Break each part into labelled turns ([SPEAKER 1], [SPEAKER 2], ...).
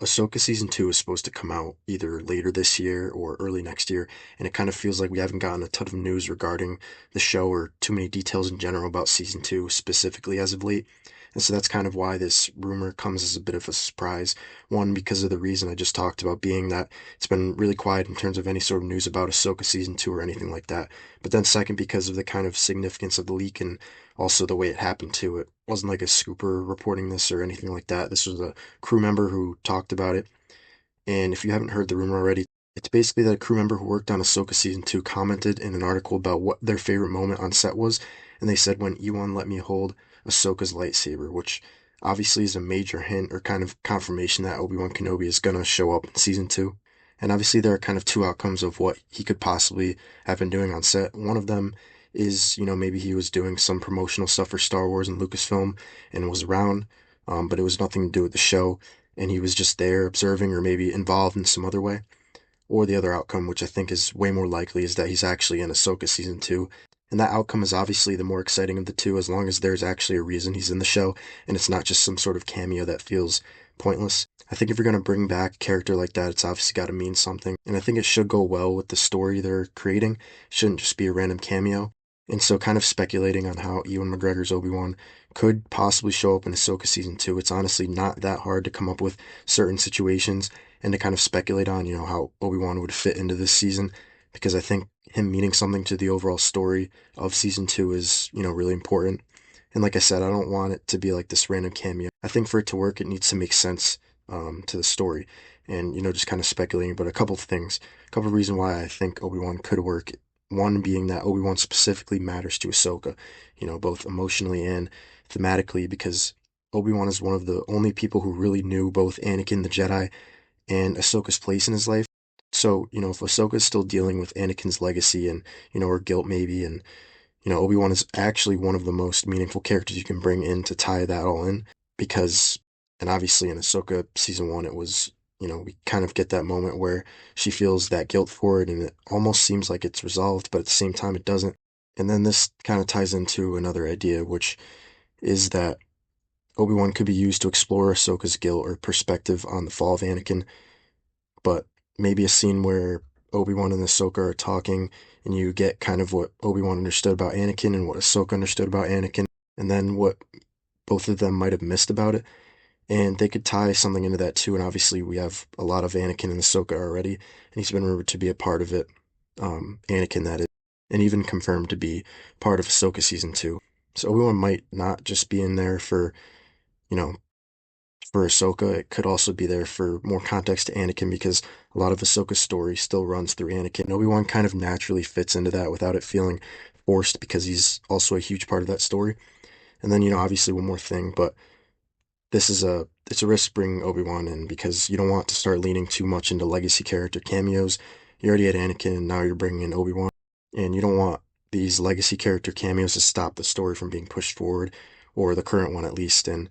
[SPEAKER 1] Ahsoka season 2 is supposed to come out either later this year or early next year, and it kind of feels like we haven't gotten a ton of news regarding the show or too many details in general about season 2 specifically as of late. And so that's kind of why this rumor comes as a bit of a surprise. One, because of the reason I just talked about, being that it's been really quiet in terms of any sort of news about Ahsoka season 2 or anything like that. But then second, because of the kind of significance of the leak and also the way it happened too. It wasn't like a scooper reporting this or anything like that. This was a crew member who talked about it. And if you haven't heard the rumor already, it's basically that a crew member who worked on Ahsoka season 2 commented in an article about what their favorite moment on set was, and they said when Ewan let me hold Ahsoka's lightsaber, which obviously is a major hint or kind of confirmation that Obi-Wan Kenobi is gonna show up in season 2. And obviously there are kind of two outcomes of what he could possibly have been doing on set. One of them is, maybe he was doing some promotional stuff for Star Wars and Lucasfilm and was around, but it was nothing to do with the show and he was just there observing or maybe involved in some other way. Or the other outcome, which I think is way more likely, is that he's actually in Ahsoka season 2. And that outcome is obviously the more exciting of the two, as long as there's actually a reason he's in the show and it's not just some sort of cameo that feels pointless. I think if you're going to bring back a character like that, it's obviously got to mean something. And I think it should go well with the story they're creating. It shouldn't just be a random cameo. And so, kind of speculating on how Ewan McGregor's Obi-Wan could possibly show up in Ahsoka season 2, it's honestly not that hard to come up with certain situations and to kind of speculate on, how Obi-Wan would fit into this season, because I think him meaning something to the overall story of season 2 is, really important. And like I said, I don't want it to be like this random cameo. I think for it to work, it needs to make sense to the story. And, just kind of speculating, but a couple of things, a couple of reasons why I think Obi-Wan could work. One being that Obi-Wan specifically matters to Ahsoka, both emotionally and thematically, because Obi-Wan is one of the only people who really knew both Anakin the Jedi and Ahsoka's place in his life. So, if Ahsoka's still dealing with Anakin's legacy and, her guilt maybe, and, Obi-Wan is actually one of the most meaningful characters you can bring in to tie that all in because, and obviously in Ahsoka season 1, it was, we kind of get that moment where she feels that guilt for it and it almost seems like it's resolved, but at the same time it doesn't. And then this kind of ties into another idea, which is that Obi-Wan could be used to explore Ahsoka's guilt or perspective on the fall of Anakin, but maybe a scene where Obi-Wan and Ahsoka are talking and you get kind of what Obi-Wan understood about Anakin and what Ahsoka understood about Anakin, and then what both of them might have missed about it. And they could tie something into that too. And obviously, we have a lot of Anakin and Ahsoka already, and he's been rumored to be a part of it. Anakin, that is, and even confirmed to be part of Ahsoka season 2. So Obi-Wan might not just be in there you know, for Ahsoka. It could also be there for more context to Anakin because a lot of Ahsoka's story still runs through Anakin. And Obi-Wan kind of naturally fits into that without it feeling forced because he's also a huge part of that story. And then, obviously one more thing, but it's a risk bringing Obi-Wan in because you don't want to start leaning too much into legacy character cameos. You already had Anakin, and now you're bringing in Obi-Wan, and you don't want these legacy character cameos to stop the story from being pushed forward, or the current one at least. And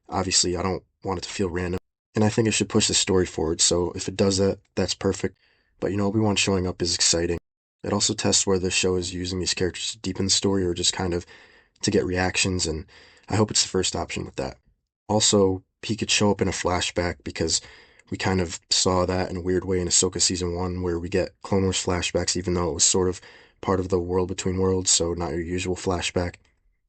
[SPEAKER 1] obviously, I don't want it to feel random, and I think it should push the story forward. So if it does that, that's perfect. But Obi-Wan showing up is exciting. It also tests whether the show is using these characters to deepen the story or just kind of to get reactions, and I hope it's the first option with that. Also, he could show up in a flashback because we kind of saw that in a weird way in Ahsoka season 1, where we get Clone Wars flashbacks, even though it was sort of part of the world between worlds, so not your usual flashback.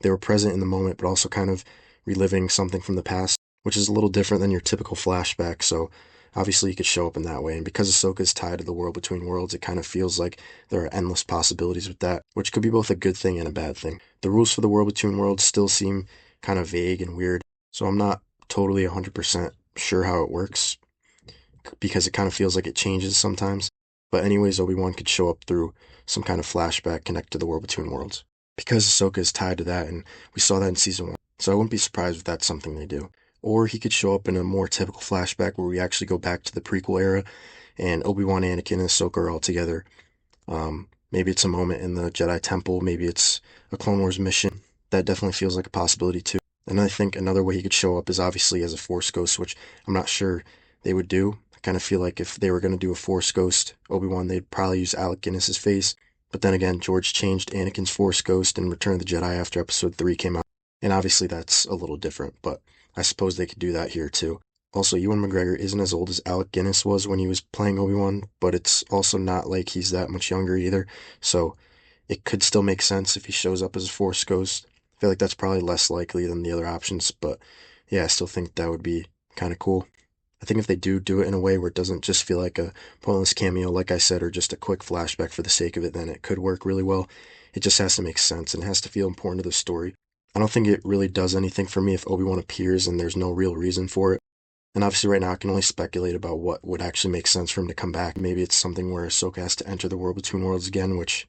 [SPEAKER 1] They were present in the moment, but also kind of reliving something from the past, which is a little different than your typical flashback. So obviously, he could show up in that way. And because Ahsoka is tied to the world between worlds, it kind of feels like there are endless possibilities with that, which could be both a good thing and a bad thing. The rules for the world between worlds still seem kind of vague and weird. So I'm not totally 100% sure how it works because it kind of feels like it changes sometimes. But anyways, Obi-Wan could show up through some kind of flashback connected to the world between worlds. Because Ahsoka is tied to that, and we saw that in season 1. So I wouldn't be surprised if that's something they do. Or he could show up in a more typical flashback where we actually go back to the prequel era and Obi-Wan, Anakin, and Ahsoka are all together. Maybe it's a moment in the Jedi Temple. Maybe it's a Clone Wars mission. That definitely feels like a possibility too. And I think another way he could show up is obviously as a Force Ghost, which I'm not sure they would do. I kind of feel like if they were going to do a Force Ghost Obi-Wan, they'd probably use Alec Guinness's face. But then again, George changed Anakin's Force Ghost in Return of the Jedi after Episode 3 came out. And obviously that's a little different, but I suppose they could do that here too. Also, Ewan McGregor isn't as old as Alec Guinness was when he was playing Obi-Wan, but it's also not like he's that much younger either. So it could still make sense if he shows up as a Force ghost. I feel like that's probably less likely than the other options, but yeah, I still think that would be kind of cool. I think if they do it in a way where it doesn't just feel like a pointless cameo, like I said, or just a quick flashback for the sake of it, then it could work really well. It just has to make sense and it has to feel important to the story. I don't think it really does anything for me if Obi-Wan appears and there's no real reason for it. And obviously, right now, I can only speculate about what would actually make sense for him to come back. Maybe it's something where Ahsoka has to enter the world between worlds again, which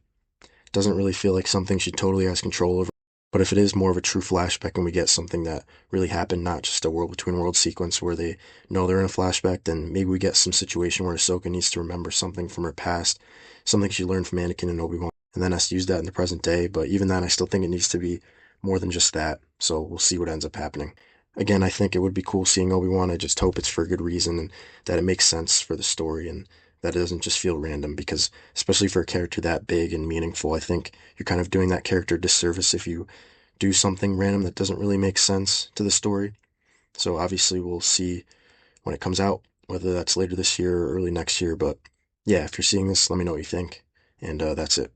[SPEAKER 1] doesn't really feel like something she totally has control over. But if it is more of a true flashback and we get something that really happened, not just a world between worlds sequence where they know they're in a flashback, then maybe we get some situation where Ahsoka needs to remember something from her past, something she learned from Anakin and Obi-Wan, and then has to use that in the present day. But even then, I still think it needs to be more than just that. So we'll see what ends up happening. Again, I think it would be cool seeing Obi-Wan. I just hope it's for a good reason and that it makes sense for the story and that it doesn't just feel random because especially for a character that big and meaningful, I think you're kind of doing that character a disservice if you do something random that doesn't really make sense to the story. So obviously we'll see when it comes out, whether that's later this year or early next year. But yeah, if you're seeing this, let me know what you think. And that's it.